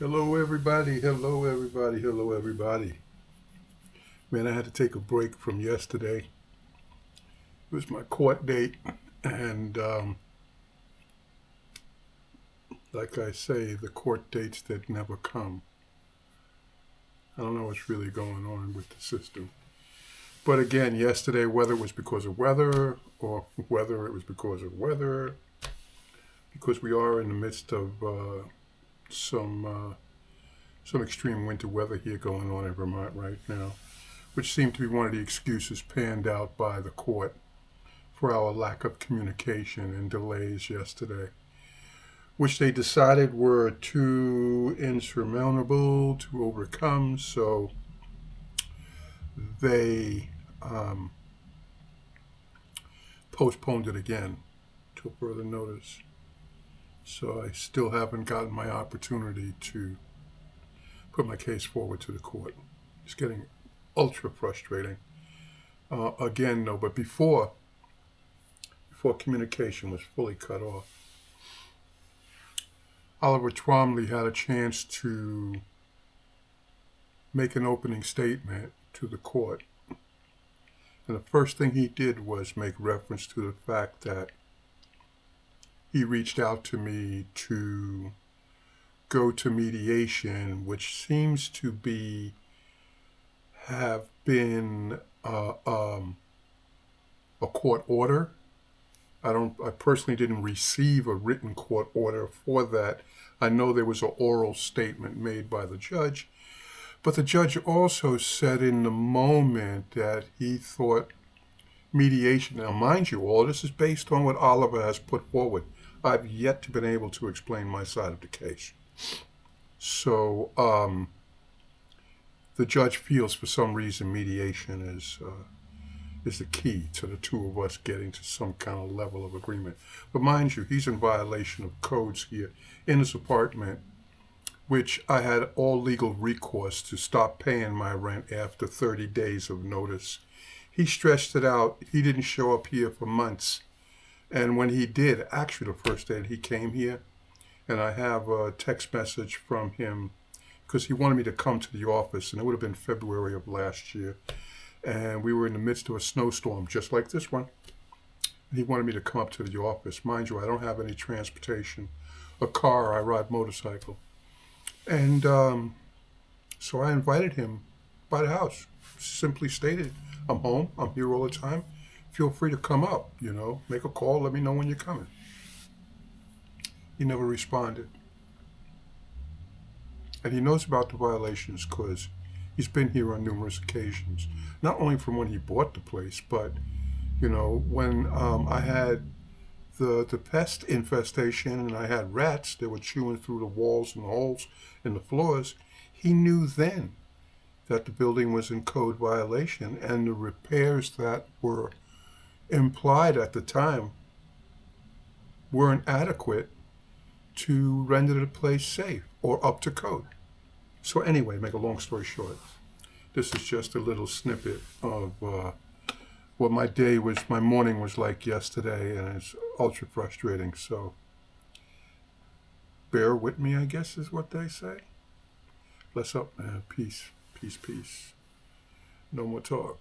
Hello, everybody. Hello, everybody. Hello, everybody. Man, I had to take a break from yesterday. It was my court date, and like I say, the court dates that never come. I don't know what's really going on with the system. But again, yesterday, whether it was because of weather or whether it was because of weather, because we are in the midst of some some extreme winter weather here going on in Vermont right now, which seemed to be one of the excuses panned out by the court for our lack of communication and delays yesterday, which they decided were too insurmountable to overcome. So they um, postponed it again till further notice. So I still haven't gotten my opportunity to put my case forward to the court. It's getting ultra frustrating. Again, though, but before communication was fully cut off, Oliver Twomley had a chance to make an opening statement to the court. And the first thing he did was make reference to the fact that he reached out to me to go to mediation, which seems to have been a court order. I personally didn't receive a written court order for that. I know there was an oral statement made by the judge, but the judge also said in the moment that he thought mediation, now mind you, all this is based on what Oliver has put forward. I've yet to been able to explain my side of the case. So the judge feels for some reason mediation is the key to the two of us getting to some kind of level of agreement. But mind you, he's in violation of codes here in his apartment, which I had all legal recourse to stop paying my rent after 30 days of notice. He stretched it out. He didn't show up here for months. And when he did, actually the first day that he came here, and I have a text message from him because he wanted me to come to the office, and it would have been February of last year. And we were in the midst of a snowstorm, just like this one. And he wanted me to come up to the office. Mind you, I don't have any transportation, a car, I ride motorcycle. And so I invited him by the house, simply stated, I'm home, I'm here all the time. Feel free to come up, make a call, let me know when you're coming. He never responded. And he knows about the violations because he's been here on numerous occasions. Not only from when he bought the place, but, when I had the pest infestation and I had rats that were chewing through the walls and the holes in the floors, he knew then that the building was in code violation, and the repairs that were implied at the time weren't adequate to render the place safe or up to code. So anyway, make a long story short, this is just a little snippet of what my morning was like yesterday, and it's ultra frustrating. So bear with me, I guess is what they say. Bless up, man. Peace, peace, peace. No more talk.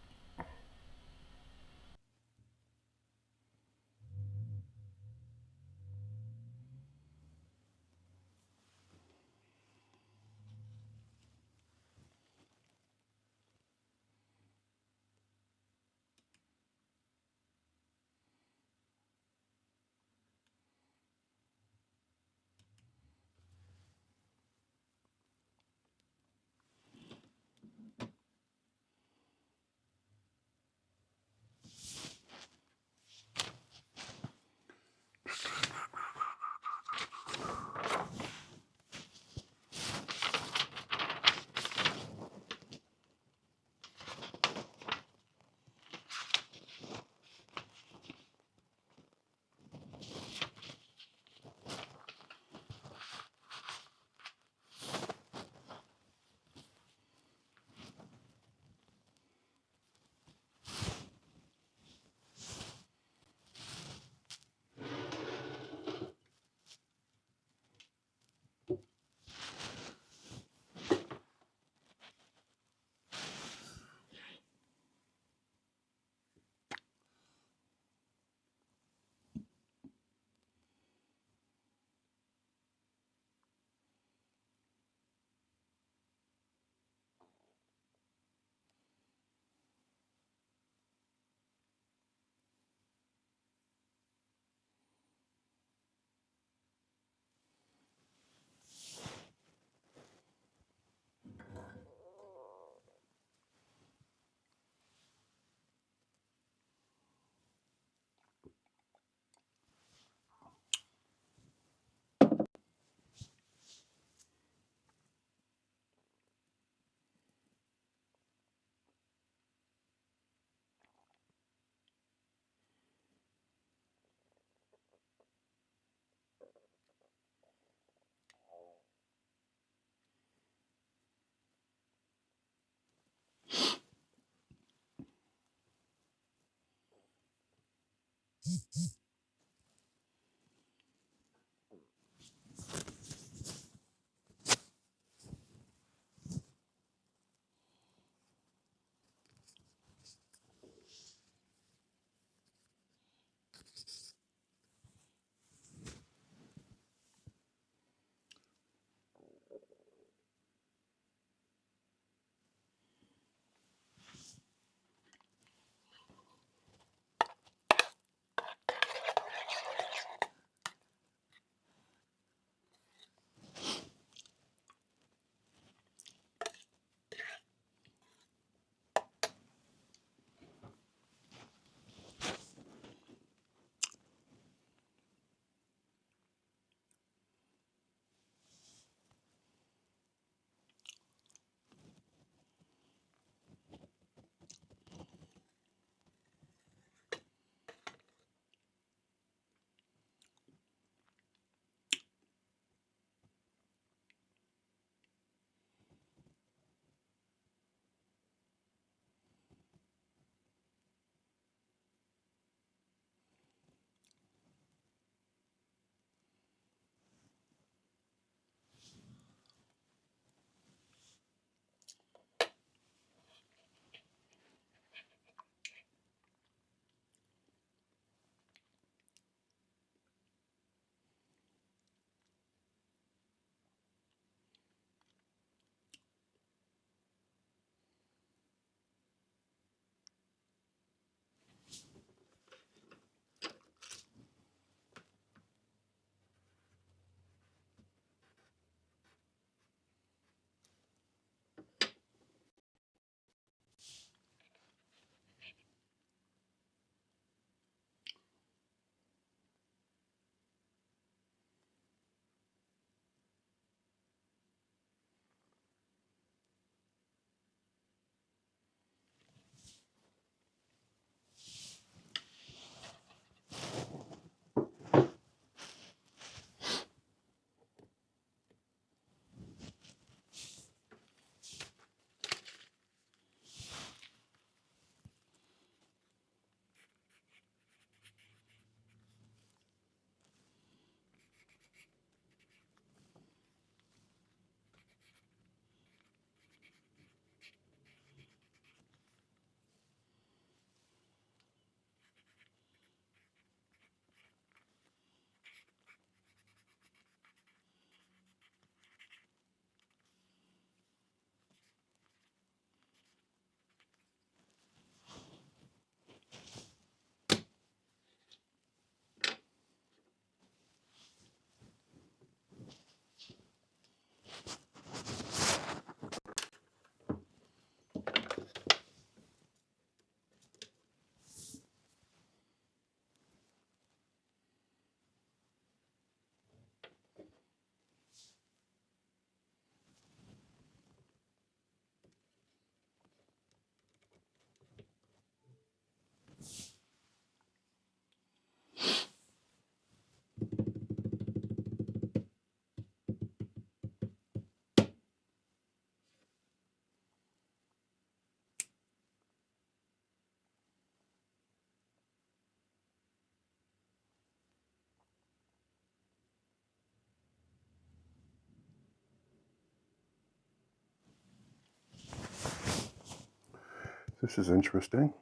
This is interesting.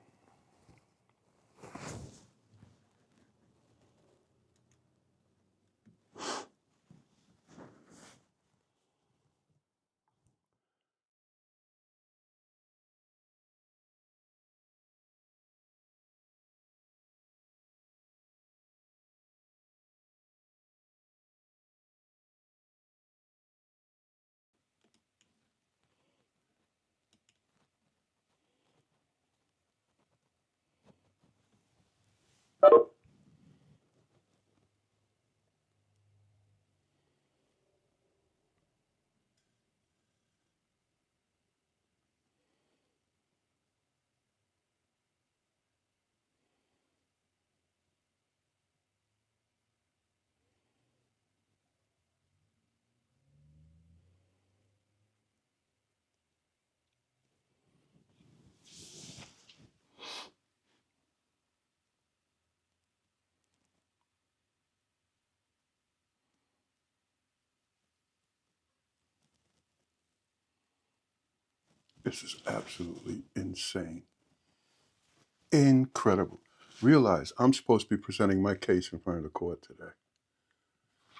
This is absolutely insane. Incredible. Realize I'm supposed to be presenting my case in front of the court today.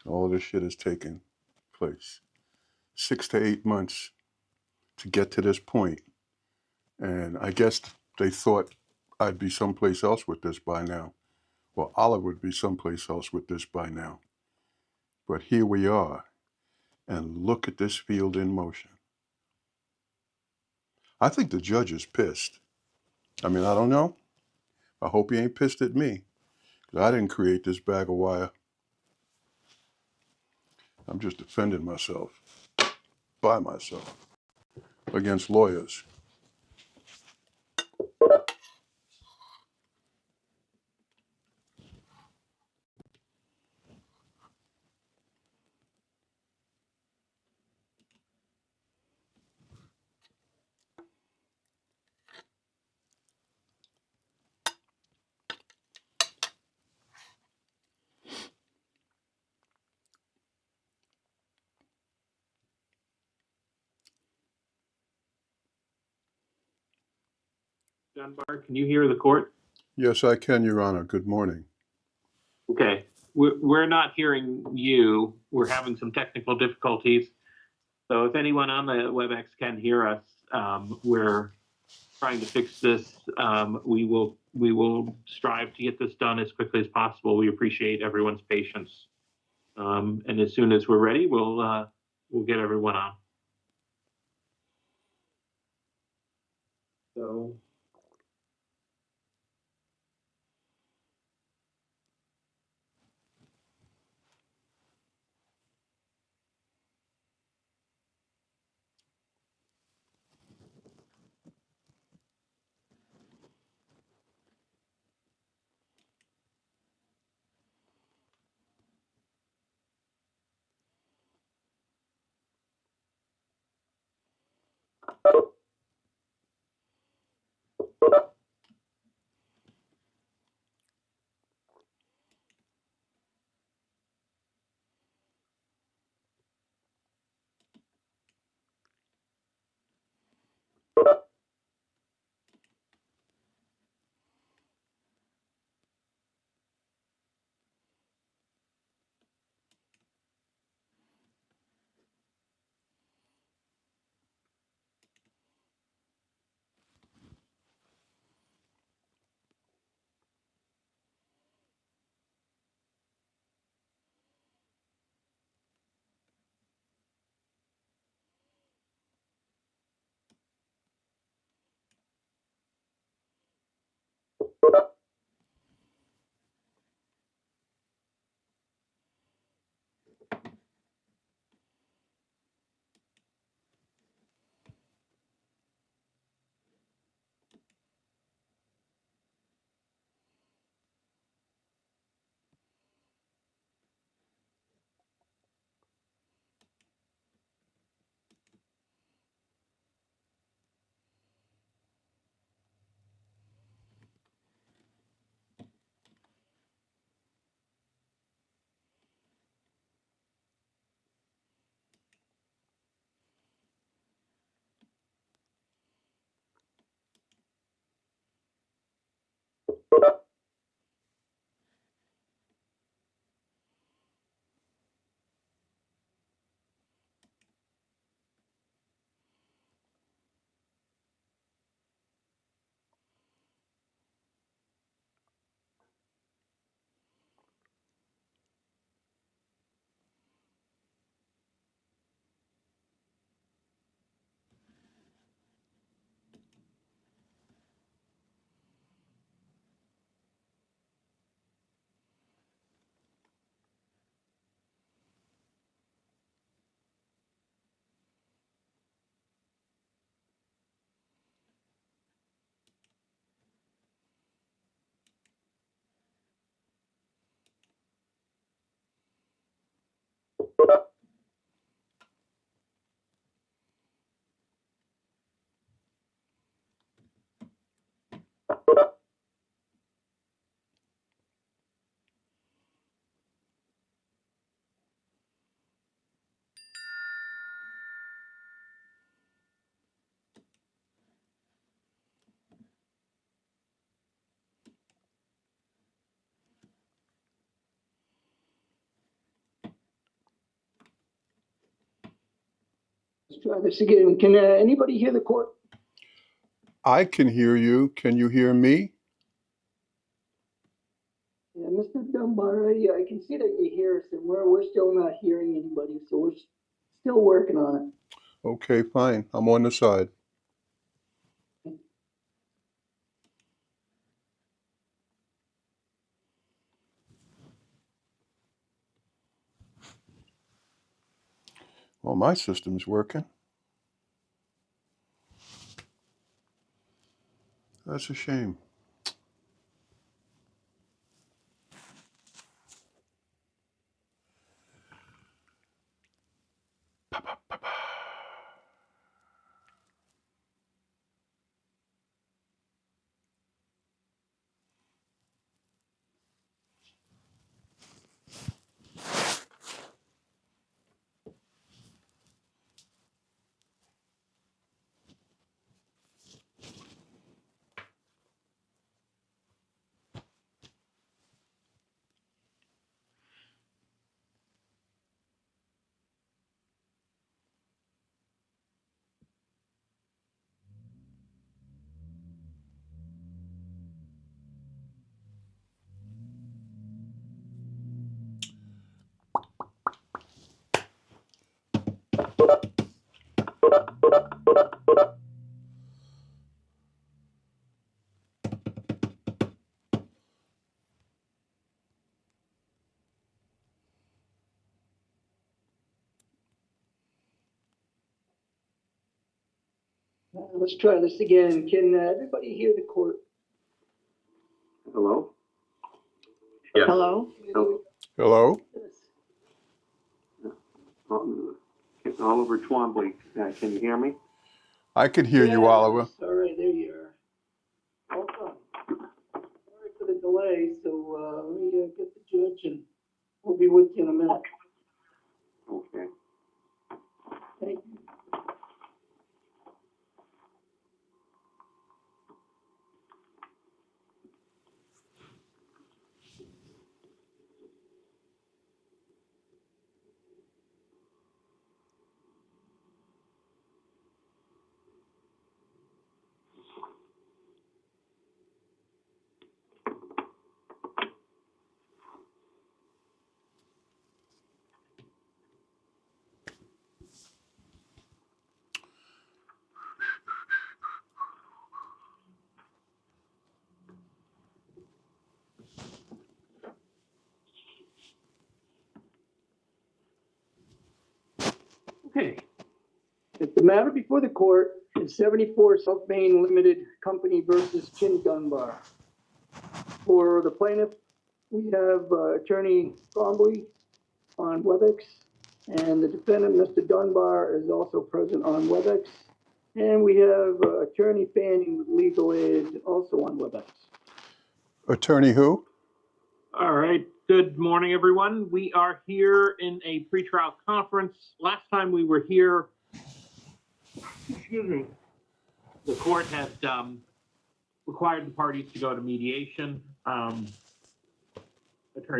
All this shit has taken place. 6 to 8 months to get to this point. And I guess they thought I'd be someplace else with this by now. Well, Olive would be someplace else with this by now. But here we are. And look at this field in motion. I think the judge is pissed. I mean, I don't know. I hope he ain't pissed at me. 'Cause I didn't create this bag of wire. I'm just defending myself by myself against lawyers. Dunbar, can you hear the court? Yes, I can, Your Honor. Good morning. Okay, we're not hearing you. We're having some technical difficulties. So if anyone on the WebEx can hear us, we're trying to fix this. We will strive to get this done as quickly as possible. We appreciate everyone's patience. And as soon as we're ready, we'll get everyone on. So. try this again. Can anybody hear the court? I can hear you. Can you hear me? Yeah, Mr. Dunbar, I can see that you hear us, and we're still not hearing anybody, so we're still working on it. Okay, fine. I'm on the side. Well, my system's working. That's a shame. Let's try this again. Can everybody hear the court? Hello? Yes. Hello? Hello? Oliver Twombly, can you hear me? I could hear you, Oliver. All right, there you are. Hold on. Sorry for the delay, so let me get the judge, and we'll be with you in a minute. Okay. Thank you. Okay. If the matter before the court is 74 South Main Limited Company versus Chin Dunbar. For the plaintiff, we have Attorney Twombly on WebEx, and the defendant, Mr. Dunbar, is also present on WebEx. And we have Attorney Fanning with legal aid also on WebEx. Attorney who? All right. Good morning, everyone. We are here in a pretrial conference. Last time we were here, excuse me, the court had required the parties to go to mediation. Attorney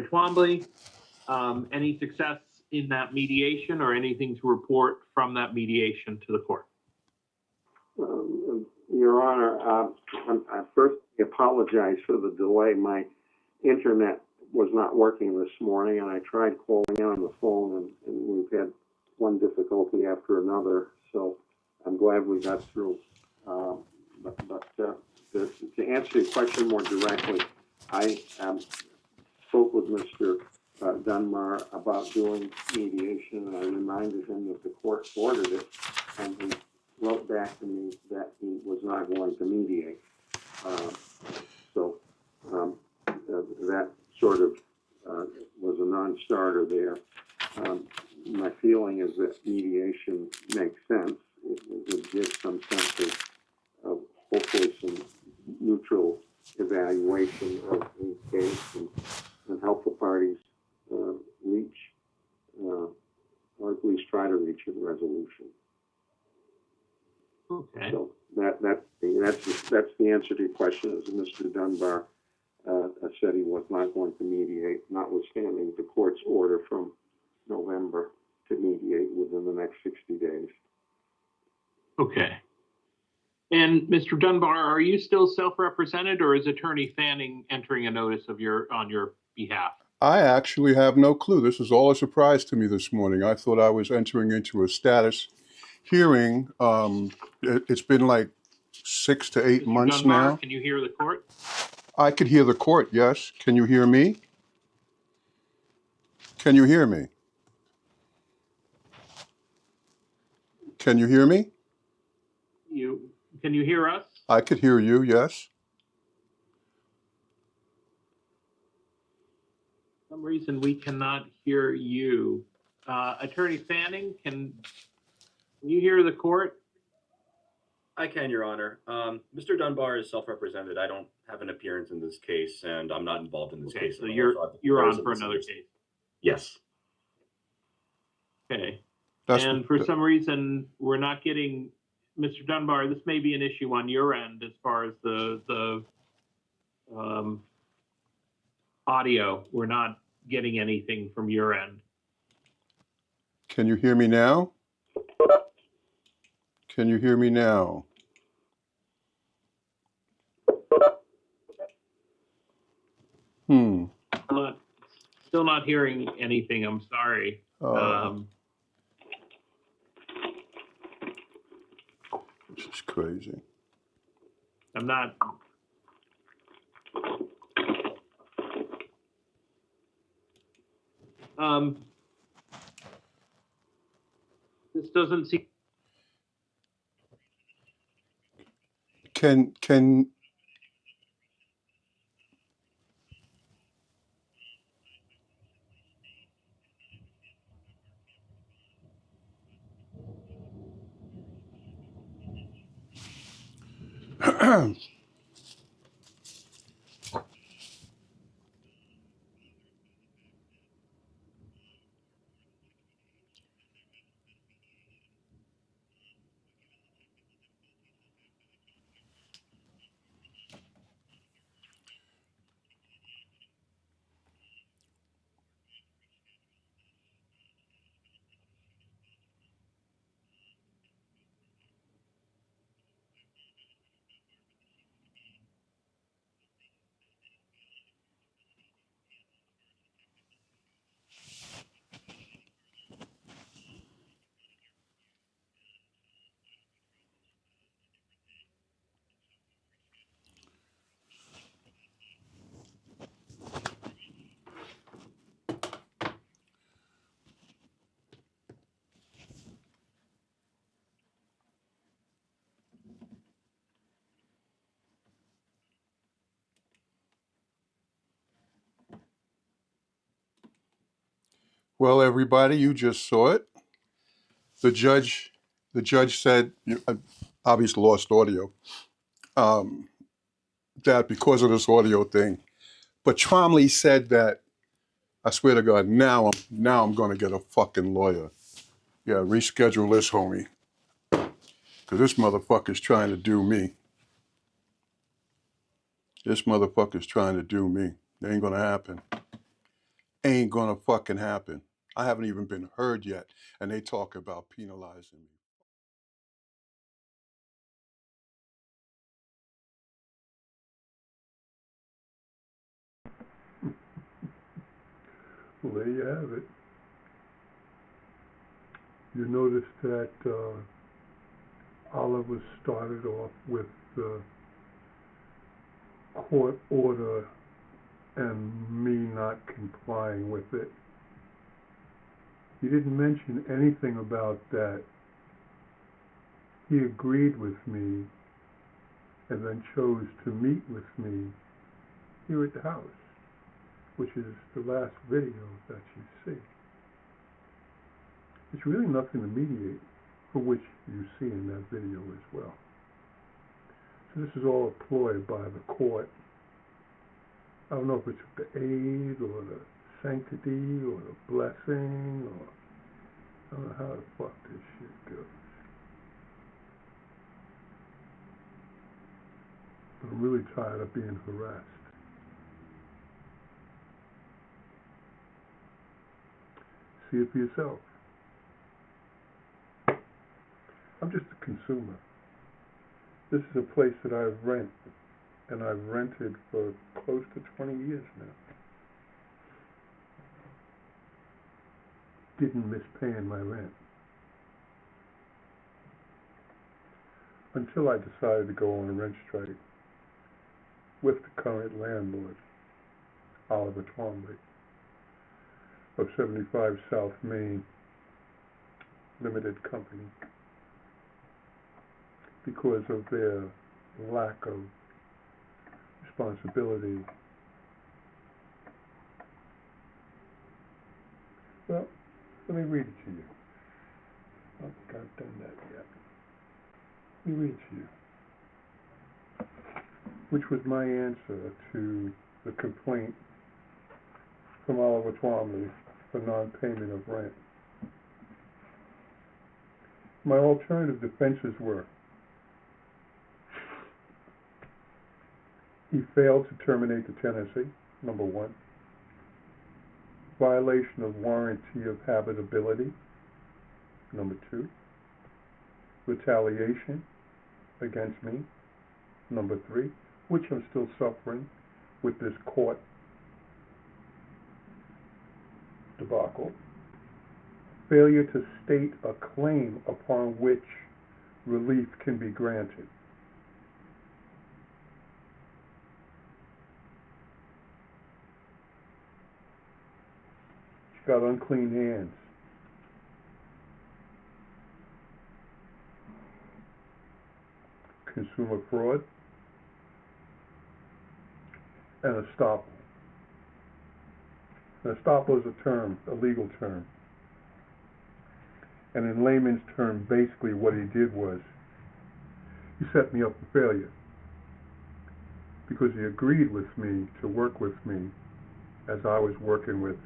Twombly, any success in that mediation or anything to report from that mediation to the court? Your Honor, I first apologize for the delay. My internet was not working this morning, and I tried calling in on the phone, and we've had one difficulty after another. So I'm glad we got through. To answer your question more directly, I spoke with Mr. Dunbar about doing mediation, and I reminded him that the court ordered it, and he wrote back to me that he was not going to mediate. That sort of was a non-starter there. My feeling is that mediation makes sense. It would give some sense of hopefully some neutral evaluation of the case and help the parties reach, or at least try to reach a resolution. Okay. So that's the answer to your question. As Mr. Dunbar said, he was not going to mediate, notwithstanding the court's order from November to mediate within the next 60 days. Okay. And Mr. Dunbar, are you still self-represented, or is Attorney Fanning entering a notice of on your behalf? I actually have no clue. This is all a surprise to me this morning. I thought I was entering into a status hearing. It's been like 6 to 8 Mr. months Dunbar, now. can you hear the court? I could hear the court, yes. Can you hear me? Can you hear me? Can you hear me? Can you hear us? I could hear you, yes. For some reason we cannot hear you. Attorney Fanning, can you hear the court? I can, Your Honor. Mr. Dunbar is self-represented. I don't have an appearance in this case, and I'm not involved in this Okay, case. so at all, you're I have the you're prayers on of for the another citizens. case. Yes. Okay. That's And for some reason, we're not getting, Mr. Dunbar, this may be an issue on your end as far as the audio. We're not getting anything from your end. Can you hear me now? Can you hear me now? Still not hearing anything. I'm sorry. This is crazy. I'm not. This doesn't seem. Can Well, everybody, you just saw it. The judge said, obviously lost audio, that because of this audio thing. But Tromley said that, I swear to God, now I'm going to get a fucking lawyer. Yeah, reschedule this, homie. Because this motherfucker's trying to do me. This motherfucker's trying to do me. It ain't going to happen. Ain't going to fucking happen. I haven't even been heard yet, and they talk about penalizing me. Well, there you have it. You notice that Oliver started off with the court order and me not complying with it. He didn't mention anything about that. He agreed with me and then chose to meet with me here at the house, which is the last video that you see. It's really nothing to mediate, for which you see in that video as well. So this is all a ploy by the court. I don't know if it's the aid or the sanctity or the blessing, or I don't know how the fuck this shit goes. But I'm really tired of being harassed. See it for yourself. I'm just a consumer. This is a place that I rent, and I've rented for close to 20 years now. Didn't miss paying my rent until I decided to go on a rent strike with the current landlord, Oliver Twombly, of 75 South Main Limited Company, because of their lack of responsibility. Well, let me read it to you. I don't think I've done that yet. Let me read it to you. Which was my answer to the complaint from Oliver Twombly for non-payment of rent. My alternative defenses were: he failed to terminate the tenancy, number one. Violation of warranty of habitability, number two. Retaliation against me, number three, which I'm still suffering with this court debacle. Failure to state a claim upon which relief can be granted. She's got unclean hands. Consumer fraud and estoppel. An estoppel is a term, a legal term. And in layman's term, basically what he did was, he set me up for failure. Because he agreed with me to work with me as I was working with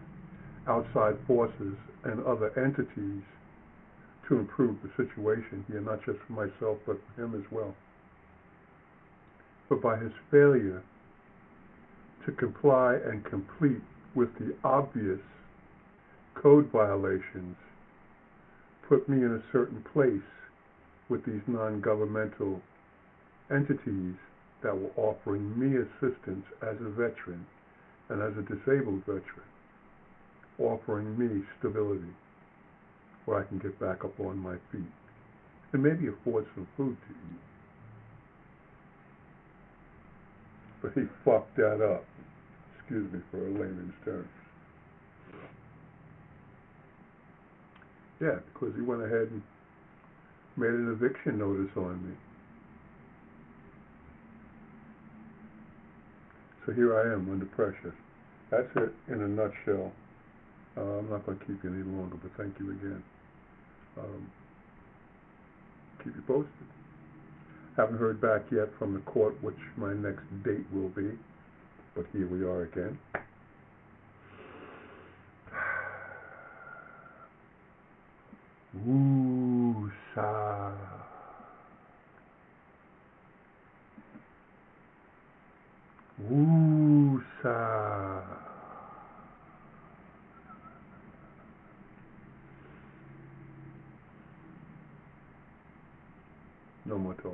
outside forces and other entities to improve the situation here, not just for myself, but for him as well. But by his failure to comply and complete with the obvious code violations, put me in a certain place with these non-governmental entities that were offering me assistance as a veteran and as a disabled veteran, offering me stability where I can get back up on my feet and maybe afford some food to eat. But he fucked that up. Excuse me for a layman's term. Yeah, because he went ahead and made an eviction notice on me. So here I am under pressure. That's it in a nutshell. I'm not going to keep you any longer, but thank you again. Keep you posted. Haven't heard back yet from the court which my next date will be, but here we are again. Woo-sa. Woo-sa. No more talk.